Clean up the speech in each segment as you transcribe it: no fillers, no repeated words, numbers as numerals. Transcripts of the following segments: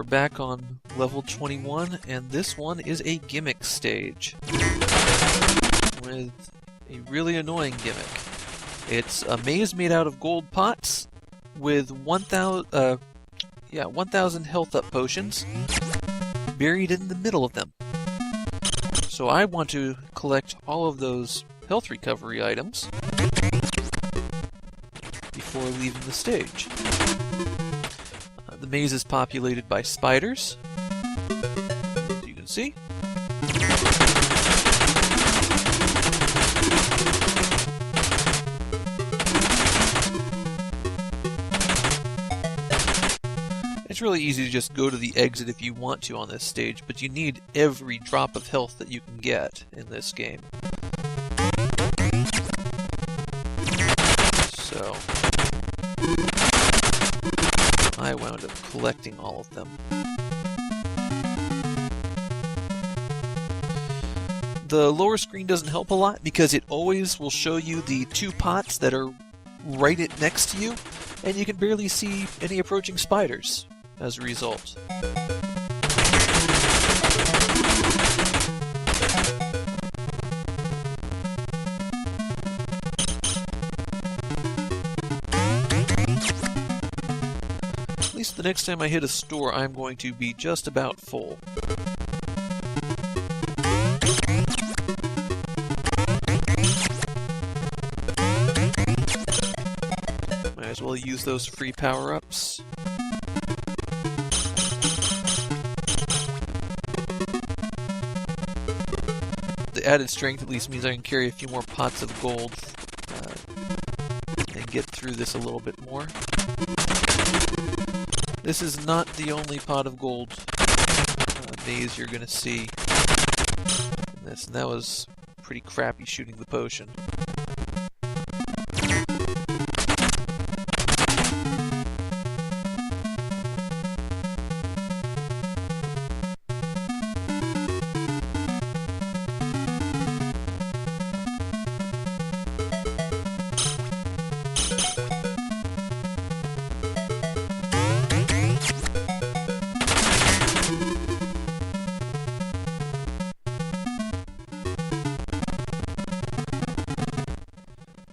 back on level 21, and this one is a gimmick stage with a really annoying gimmick. It's a maze made out of gold pots with 1,000 health up potions buried in the middle of them. So I want to collect all of those health recovery items before leaving the stage. The maze is populated by spiders, as you can see. It's really easy to just go to the exit if you want to on this stage, but you need every drop of health that you can get in this game. So I wound up collecting all of them. The lower screen doesn't help a lot because it always will show you the two pots that are right next to you, and you can barely see any approaching spiders as a result. At least the next time I hit a store, I'm going to be just about full. Might as well use those free power-ups. The added strength at least means I can carry a few more pots of gold and get through this a little bit more. This is not the only pot of gold maze you're going to see in this, and that was pretty crappy shooting the potion.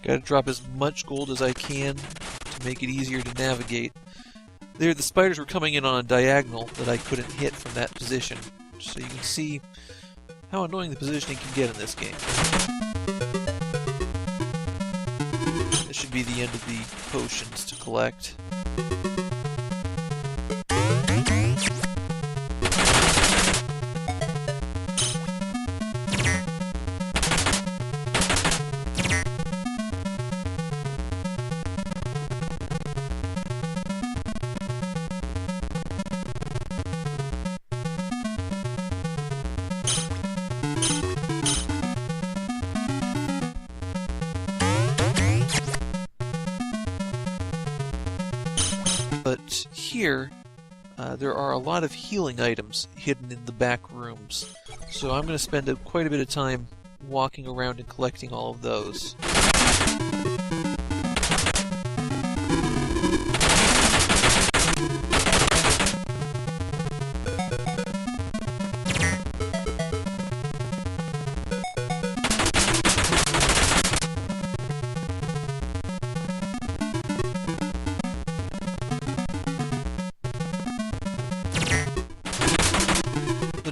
Gotta drop as much gold as I can to make it easier to navigate. There, the spiders were coming in on a diagonal that I couldn't hit from that position, so you can see how annoying the positioning can get in this game. This should be the end of the potions to collect. But here, there are a lot of healing items hidden in the back rooms, so I'm going to spend quite a bit of time walking around and collecting all of those.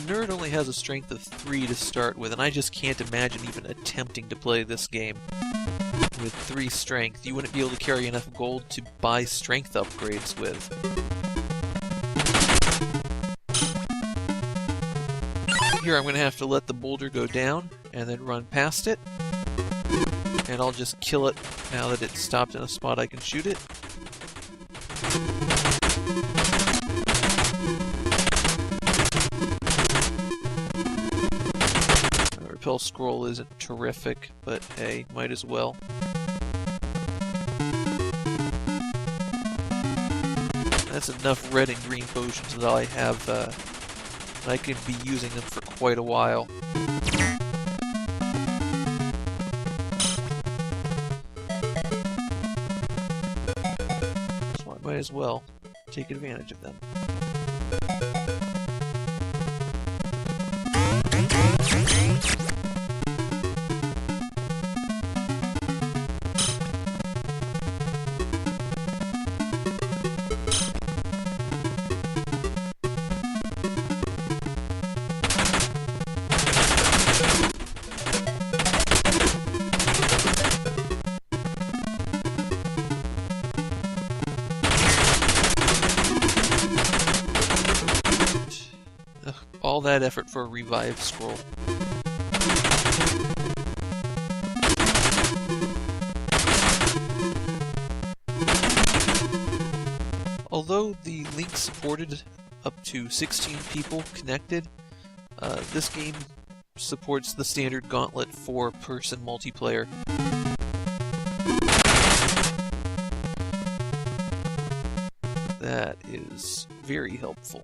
Nerd only has a strength of 3 to start with, and I just can't imagine even attempting to play this game with 3 strength. You wouldn't be able to carry enough gold to buy strength upgrades with. Here I'm going to have to let the boulder go down and then run past it, and I'll just kill it now that it's stopped in a spot I can shoot it. Repel scroll isn't terrific, but hey, might as well. That's enough red and green potions that I have, I could be using them for quite a while. So I might as well take advantage of them. all that effort for a revive scroll. Although the link supported up to 16 people connected, this game supports the standard Gauntlet 4-person multiplayer. That is very helpful.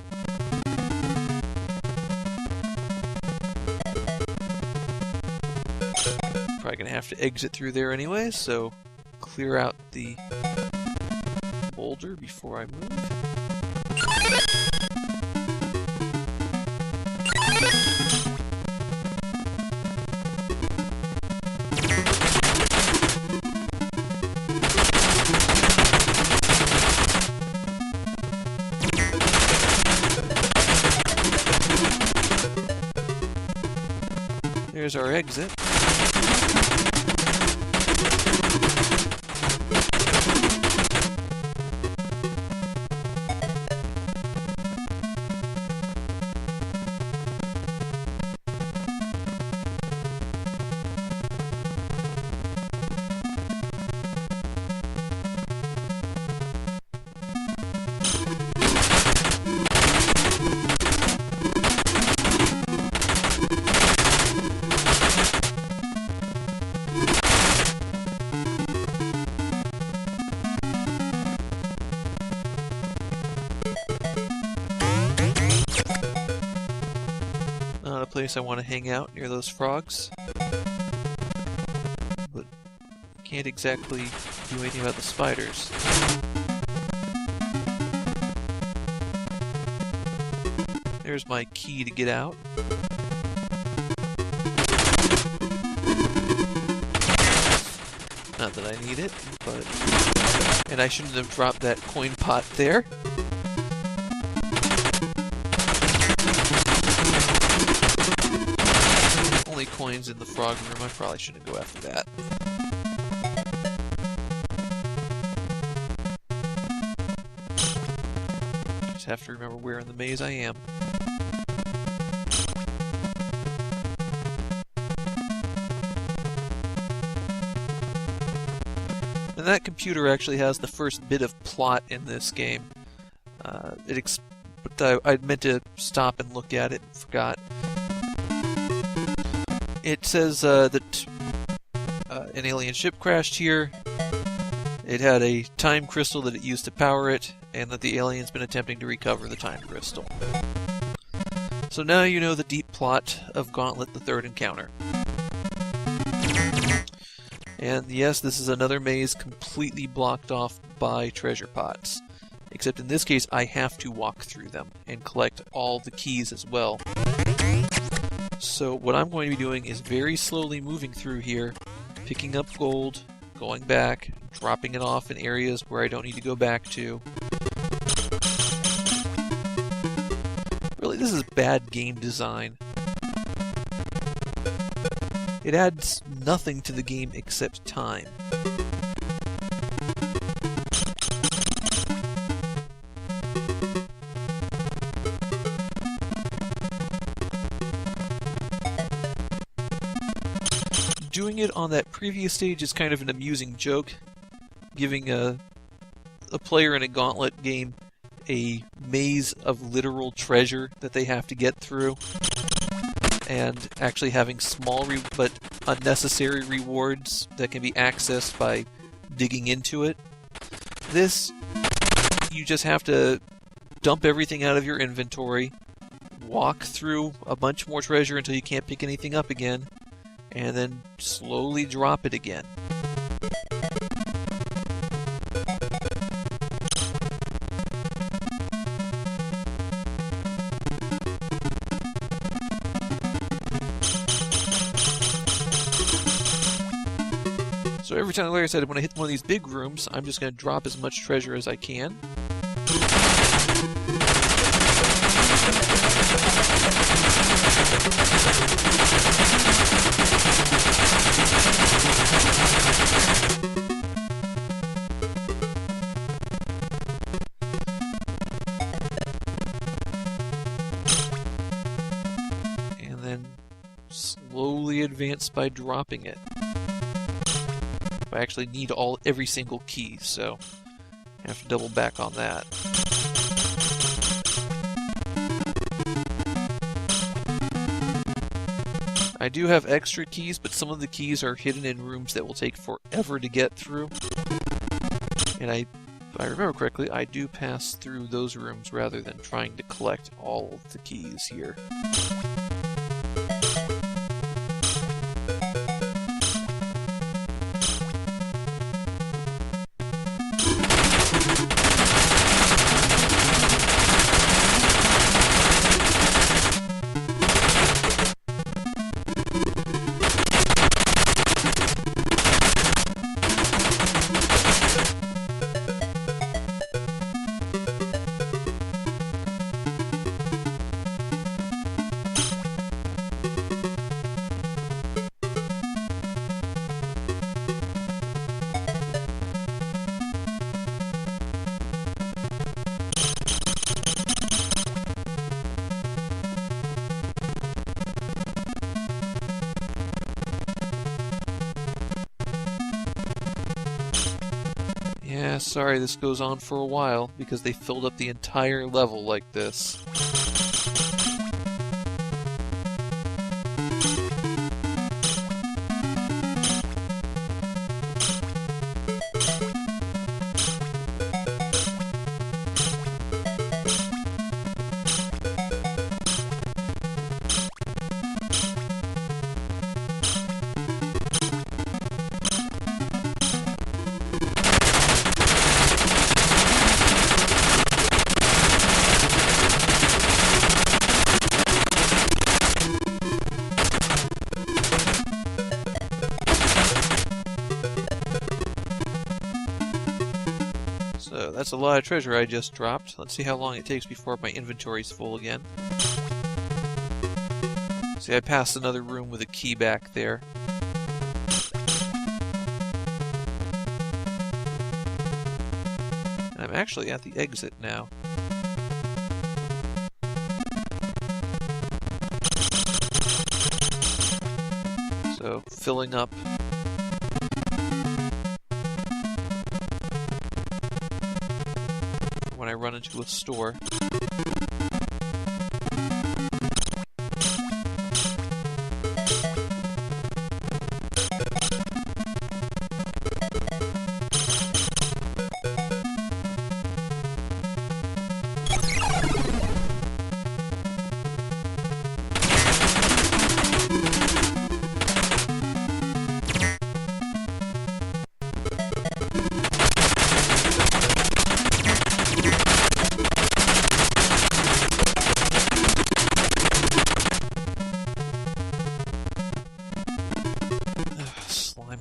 Probably gonna have to exit through there anyway, so clear out the boulder before I move. There's our exit. Not a place I want to hang out near those frogs, but can't exactly do anything about the spiders. There's my key to get out. Not that I need it, but... And I shouldn't have dropped that coin pot there. Only coins in the frog room, I probably shouldn't go after that. Just have to remember where in the maze I am. And that computer actually has the first bit of plot in this game. I meant to stop and look at it and forgot. It says that an alien ship crashed here. It had a time crystal that it used to power it, and that the alien's been attempting to recover the time crystal. So now you know the deep plot of Gauntlet, the third encounter. And yes, this is another maze completely blocked off by treasure pots. Except in this case, I have to walk through them and collect all the keys as well. So what I'm going to be doing is very slowly moving through here, picking up gold, going back, dropping it off in areas where I don't need to go back to. Really, this is bad game design. It adds nothing to the game except time. Doing it on that previous stage is kind of an amusing joke, giving a player in a Gauntlet game a maze of literal treasure that they have to get through, and actually having small but unnecessary rewards that can be accessed by digging into it. This, you just have to dump everything out of your inventory, walk through a bunch more treasure until you can't pick anything up again, and then slowly drop it again. So every time, like I said, when I hit one of these big rooms, I'm just going to drop as much treasure as I can. slowly advance by dropping it. I actually need every single key, so I have to double back on that. I do have extra keys, but some of the keys are hidden in rooms that will take forever to get through. And if I remember correctly, I do pass through those rooms rather than trying to collect all of the keys here. Yeah, sorry this goes on for a while, because they filled up the entire level like this. So that's a lot of treasure I just dropped. Let's see how long it takes before my inventory's full again. See, I passed another room with a key back there. And I'm actually at the exit now. So, filling up. When I run into a store.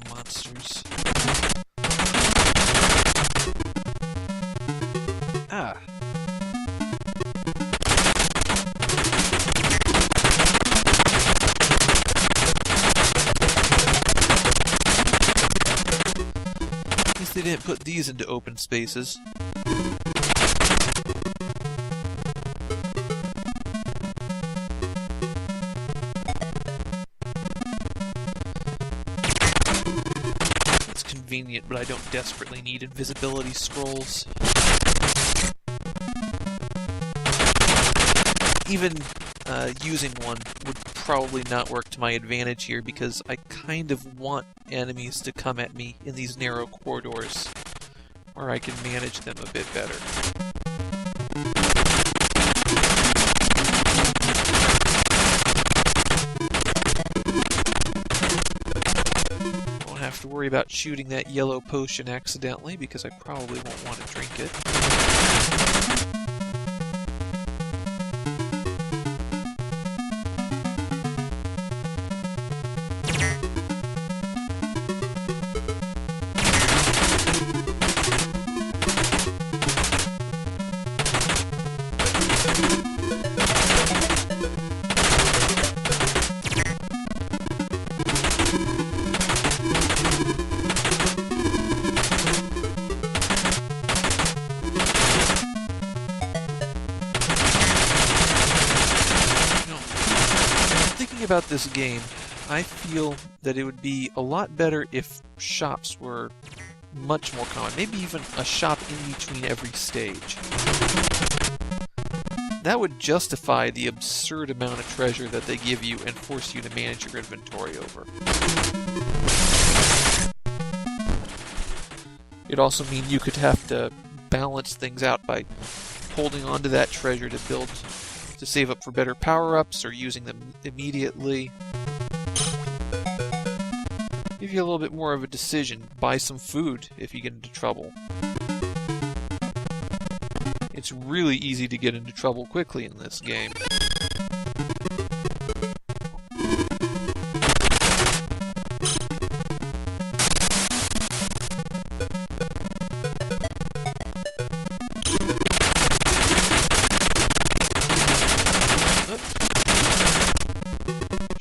Monsters. Ah. At least they didn't put these into open spaces. Convenient, but I don't desperately need invisibility scrolls. Even using one would probably not work to my advantage here, because I kind of want enemies to come at me in these narrow corridors, where I can manage them a bit better. Have to worry about shooting that yellow potion accidentally, because I probably won't want to drink it. About this game, I feel that it would be a lot better if shops were much more common. Maybe even a shop in between every stage. That would justify the absurd amount of treasure that they give you and force you to manage your inventory over. It'd also mean you could have to balance things out by holding on to that treasure to save up for better power-ups or using them immediately. Give you a little bit more of a decision. Buy some food if you get into trouble. It's really easy to get into trouble quickly in this game.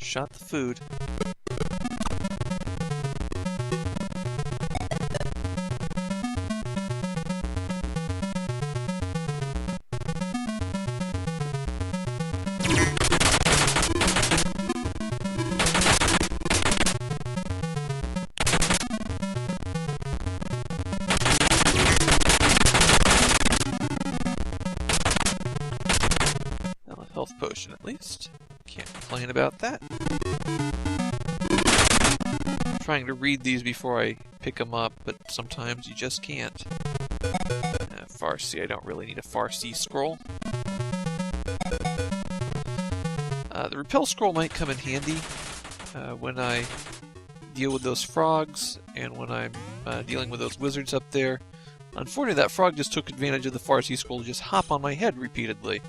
Shot the food. Health potion at least. Can't complain about that. I'm trying to read these before I pick them up, but sometimes you just can't. Farsi, I don't really need a Farsi scroll. The repel scroll might come in handy when I deal with those frogs and when I'm dealing with those wizards up there. Unfortunately, that frog just took advantage of the Farsi scroll to just hop on my head repeatedly.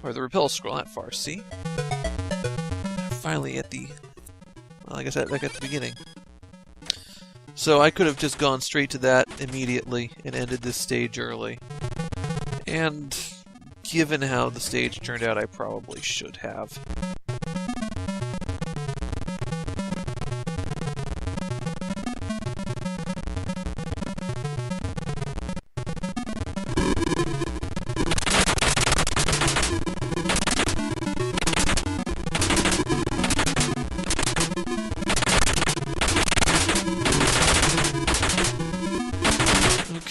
Or the repel scroll, not Farsi. Finally at the... well, like I said, like at the beginning. So I could have just gone straight to that immediately and ended this stage early. And given how the stage turned out, I probably should have.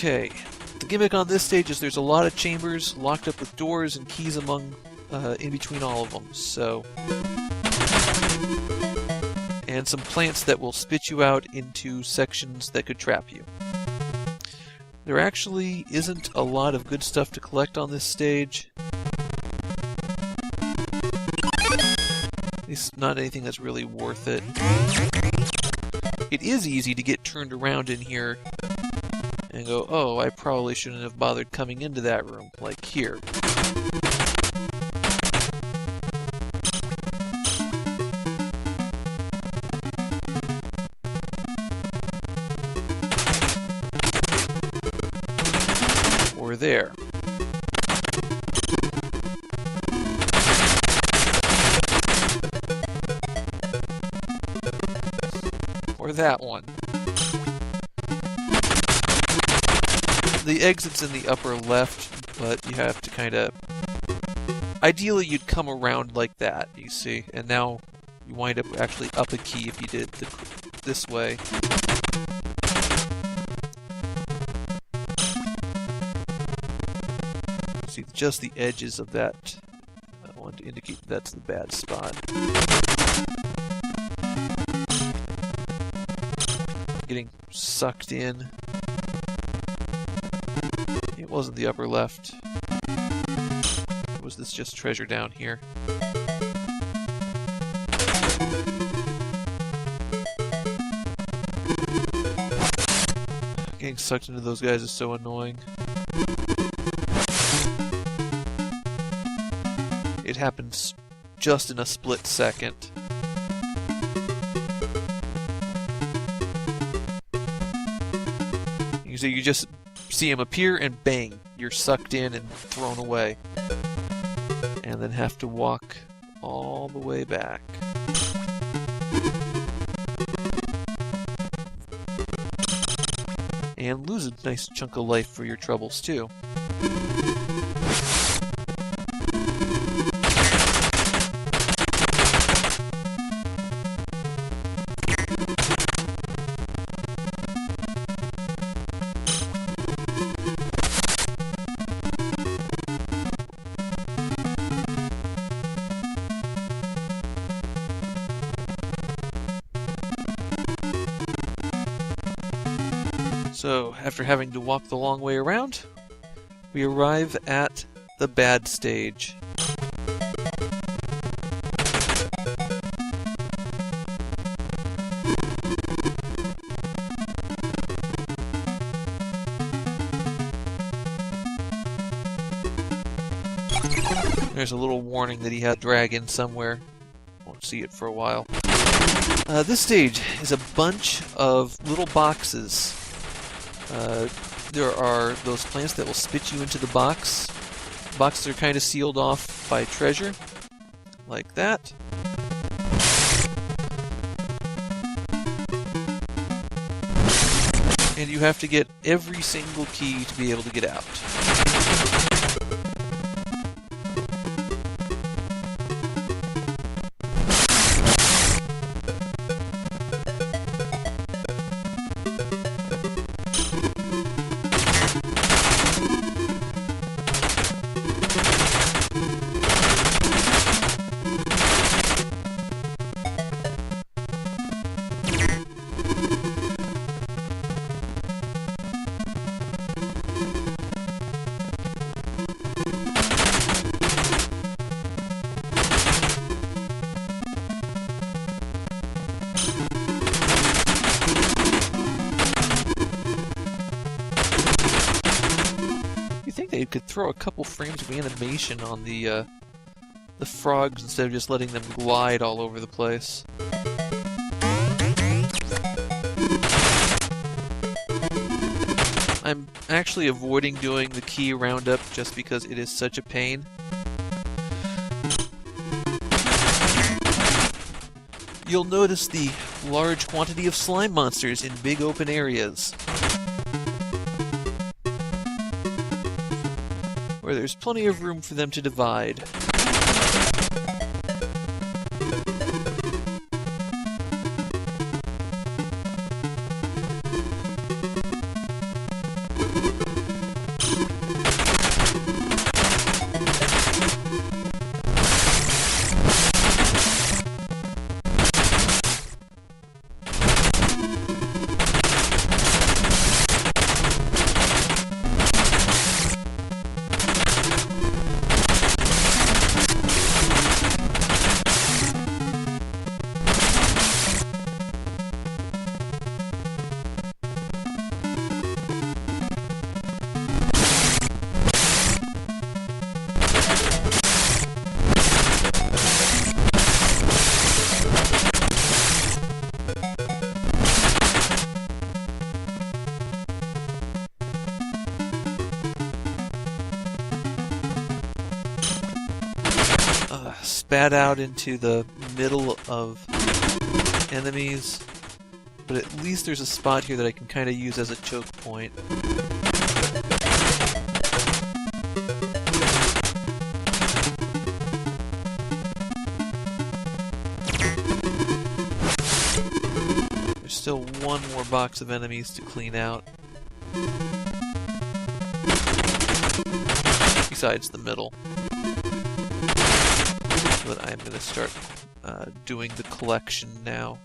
Okay, the gimmick on this stage is there's a lot of chambers locked up with doors and keys among, in between all of them, so... and some plants that will spit you out into sections that could trap you. There actually isn't a lot of good stuff to collect on this stage. At least not anything that's really worth it. It is easy to get turned around in here and go, oh, I probably shouldn't have bothered coming into that room, like here. Or there. Or that one. The exit's in the upper left, but you have to kind of... ideally, you'd come around like that, you see, and now you wind up actually up a key if you did this way. See, just the edges of that one to indicate that's the bad spot. Getting sucked in. It wasn't the upper left. Was this just treasure down here? Getting sucked into those guys is so annoying. It happens just in a split second. You just see him appear and bang, you're sucked in and thrown away. And then have to walk all the way back. And lose a nice chunk of life for your troubles too. So, after having to walk the long way around, we arrive at the bad stage. There's a little warning that he had a dragon somewhere. Won't see it for a while. This stage is a bunch of little boxes. There are those plants that will spit you into the box. Boxes are kind of sealed off by treasure, like that. And you have to get every single key to be able to get out. They could throw a couple frames of animation on the frogs instead of just letting them glide all over the place. I'm actually avoiding doing the key roundup just because it is such a pain. You'll notice the large quantity of slime monsters in big open areas, where there's plenty of room for them to divide. Spat out into the middle of enemies, but at least there's a spot here that I can kind of use as a choke point. There's still one more box of enemies to clean out, besides the middle. But I'm going to start doing the collection now.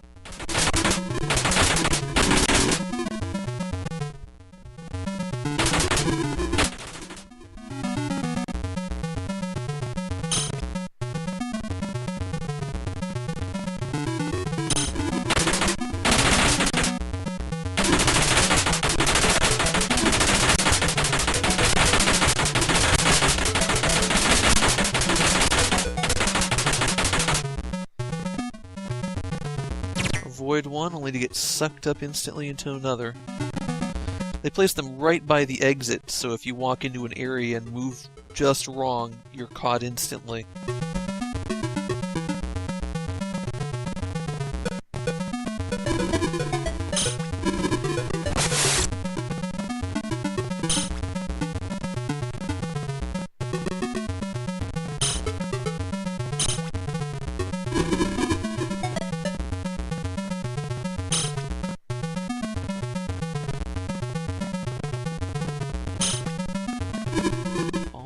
Avoid one, only to get sucked up instantly into another. They place them right by the exit, so if you walk into an area and move just wrong, you're caught instantly.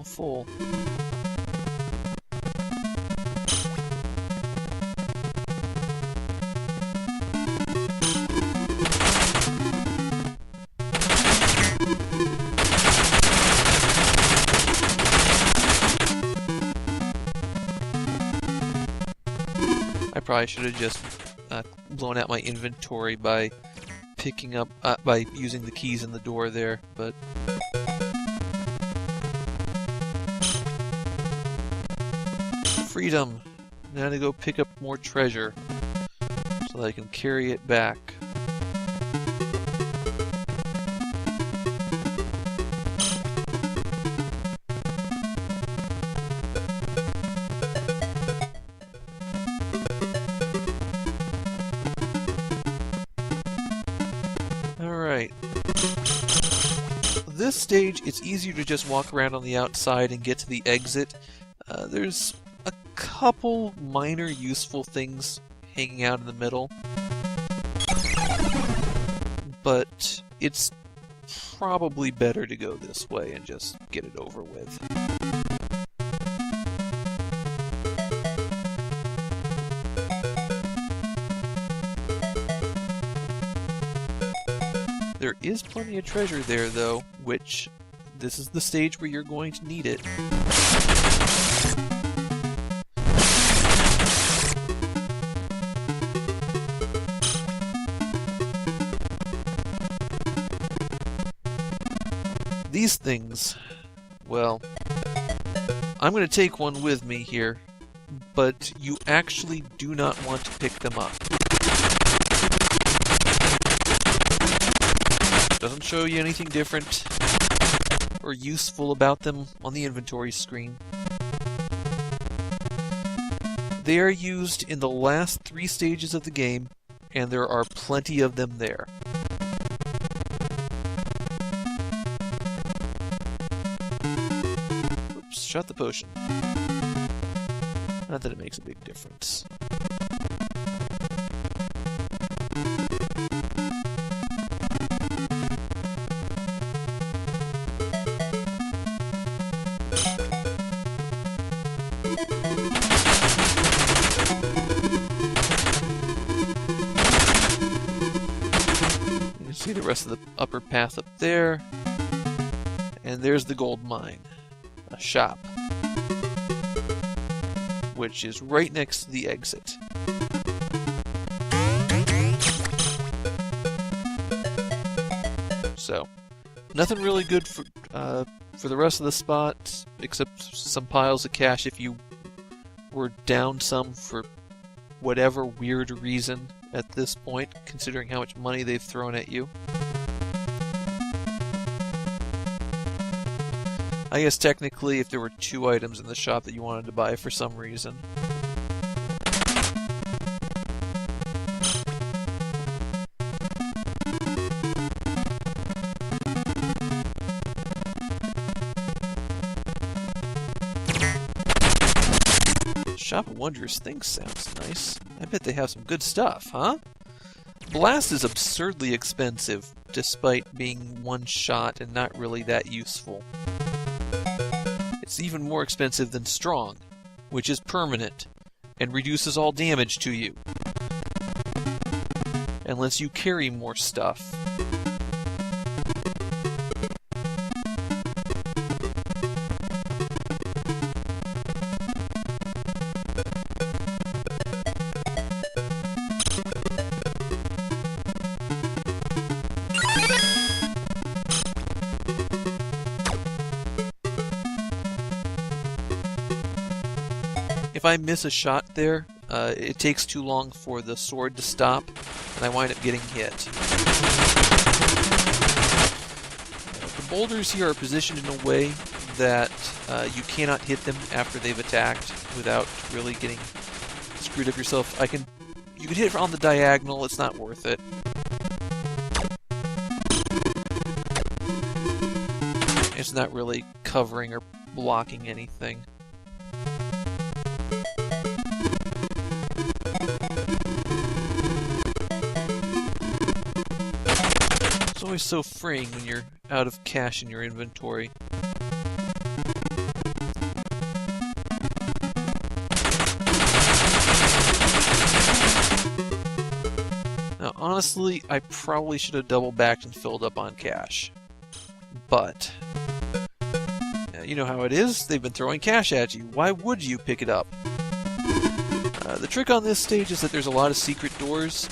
Full. probably should have just blown out my inventory by picking up, by using the keys in the door there, but... Freedom! Now to go pick up more treasure, so that I can carry it back. Alright. This stage, it's easier to just walk around on the outside and get to the exit. There's a couple minor useful things hanging out in the middle, but it's probably better to go this way and just get it over with. There is plenty of treasure there, though, which this is the stage where you're going to need it. These things, well, I'm going to take one with me here, but you actually do not want to pick them up. Doesn't show you anything different or useful about them on the inventory screen. They are used in the last 3 stages of the game, and there are plenty of them there. Oops, shot the potion. Not that it makes a big difference. See the rest of the upper path up there, and there's the gold mine, a shop, which is right next to the exit. So, nothing really good for the rest of the spots, except some piles of cash if you were down some for whatever weird reason at this point, considering how much money they've thrown at you. I guess technically if there were 2 items in the shop that you wanted to buy for some reason. Shop of Wondrous Things sounds nice. I bet they have some good stuff, huh? Blast is absurdly expensive, despite being one shot and not really that useful. It's even more expensive than Strong, which is permanent, and reduces all damage to you, and lets you carry more stuff. If I miss a shot there, it takes too long for the sword to stop, and I wind up getting hit. The boulders here are positioned in a way that you cannot hit them after they've attacked without really getting screwed up yourself. You can hit it on the diagonal, it's not worth it. It's not really covering or blocking anything. It's always so freeing when you're out of cash in your inventory. Now, honestly, I probably should have double backed and filled up on cash. But you know how it is. They've been throwing cash at you. Why would you pick it up? The trick on this stage is that there's a lot of secret doors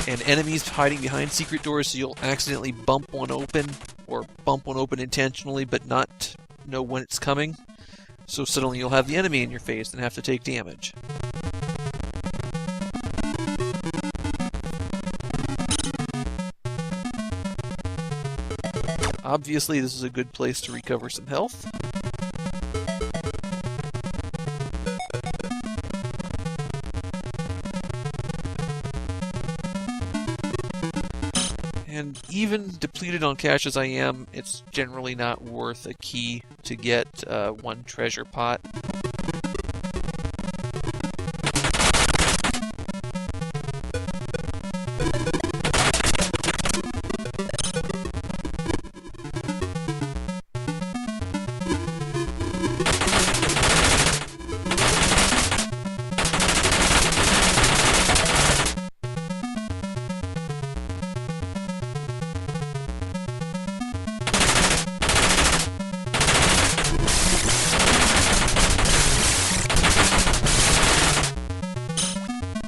and enemies hiding behind secret doors, so you'll accidentally bump one open or bump one open intentionally but not know when it's coming. So suddenly you'll have the enemy in your face and have to take damage. Obviously, this is a good place to recover some health. And even depleted on cash as I am, it's generally not worth a key to get one treasure pot.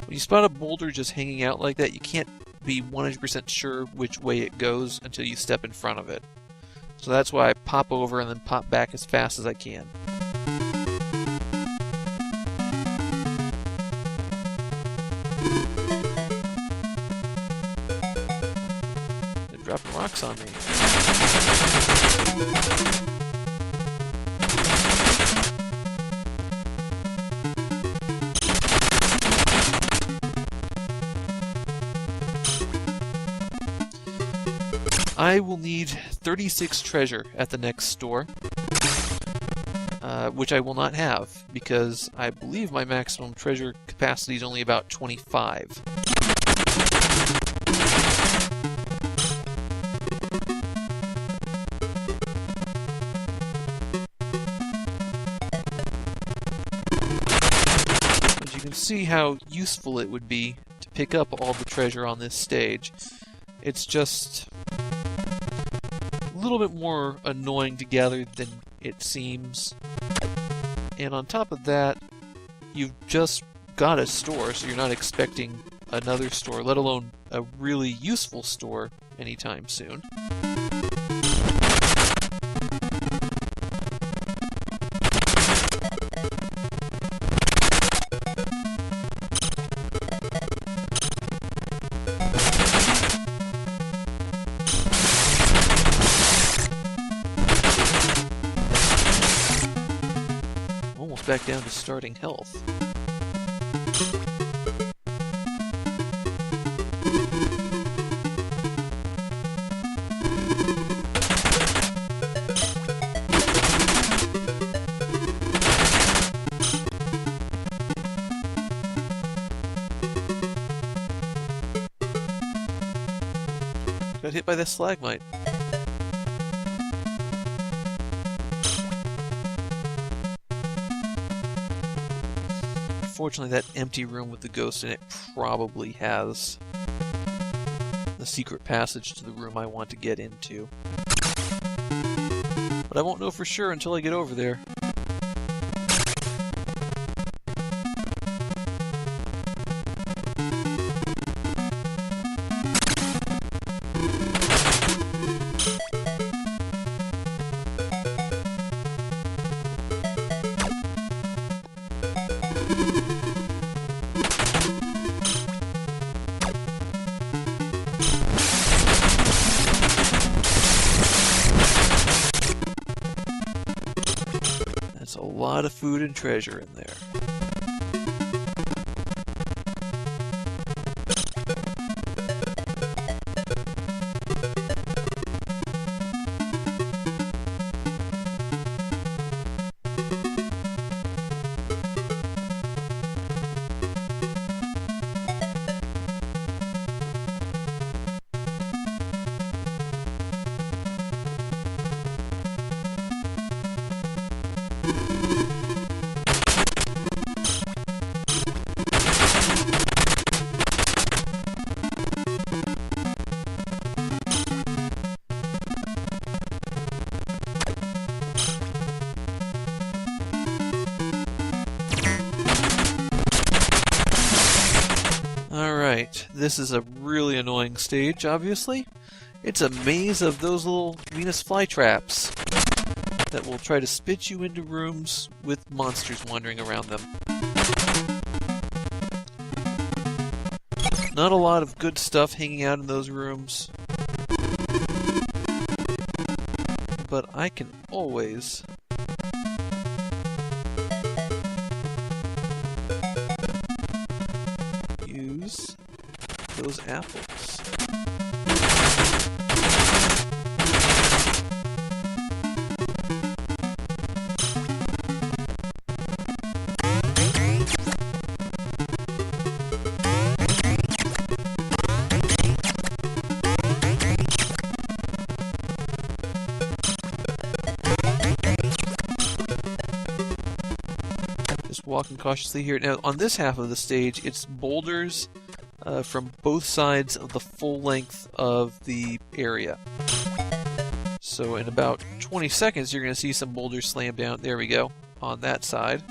When you spot a boulder just hanging out like that, you can't be 100% sure which way it goes until you step in front of it. So that's why I pop over and then pop back as fast as I can. They're dropping rocks on me. I will need 36 treasure at the next store, which I will not have, because I believe my maximum treasure capacity is only about 25. As you can see how useful it would be to pick up all the treasure on this stage. It's just a little bit more annoying to gather than it seems. And on top of that, you've just got a store, so you're not expecting another store, let alone a really useful store, anytime soon. Back down to starting health. Got hit by the stalagmite. Unfortunately, that empty room with the ghost in it probably has the secret passage to the room I want to get into. But I won't know for sure until I get over there. A lot of food and treasure in there. This is a really annoying stage, obviously. It's a maze of those little Venus flytraps that will try to spit you into rooms with monsters wandering around them. Not a lot of good stuff hanging out in those rooms, but I can always use those apples. Just walking cautiously here. Now, on this half of the stage, it's boulders from both sides of the full length of the area. So in about 20 seconds, you're going to see some boulders slam down. There we go, on that side.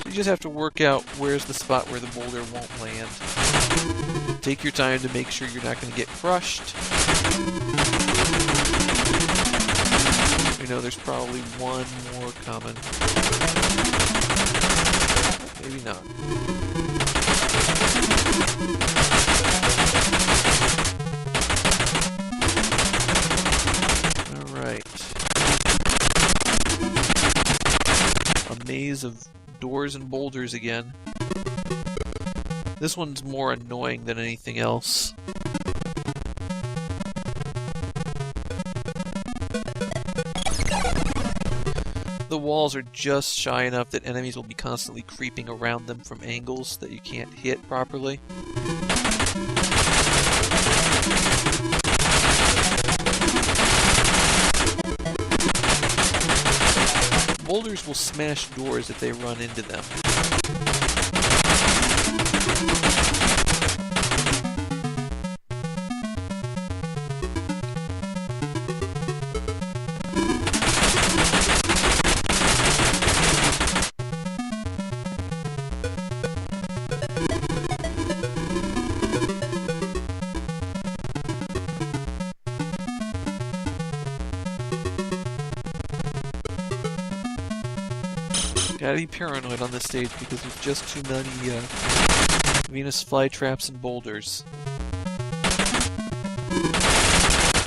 You just have to work out where's the spot where the boulder won't land. Take your time to make sure you're not going to get crushed. You know there's probably one more coming. Maybe not. Alright. A maze of doors and boulders again. This one's more annoying than anything else. The walls are just shy enough that enemies will be constantly creeping around them from angles that you can't hit properly. Boulders will smash doors if they run into them. Gotta be paranoid on this stage because there's just too many Venus flytraps and boulders.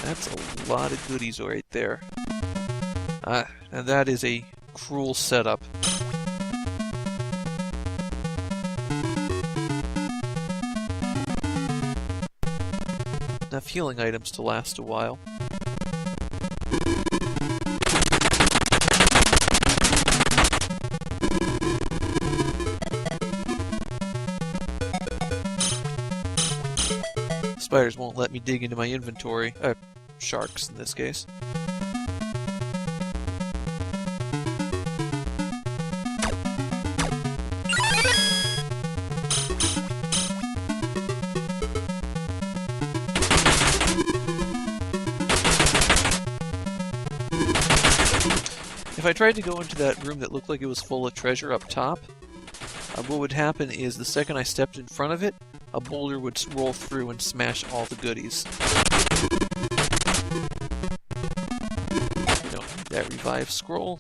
That's a lot of goodies right there. And that is a cruel setup. Enough healing items to last a while. Spiders won't let me dig into my inventory. Sharks in this case. If I tried to go into that room that looked like it was full of treasure up top, what would happen is the second I stepped in front of it, a boulder would roll through and smash all the goodies. You don't need that revive scroll.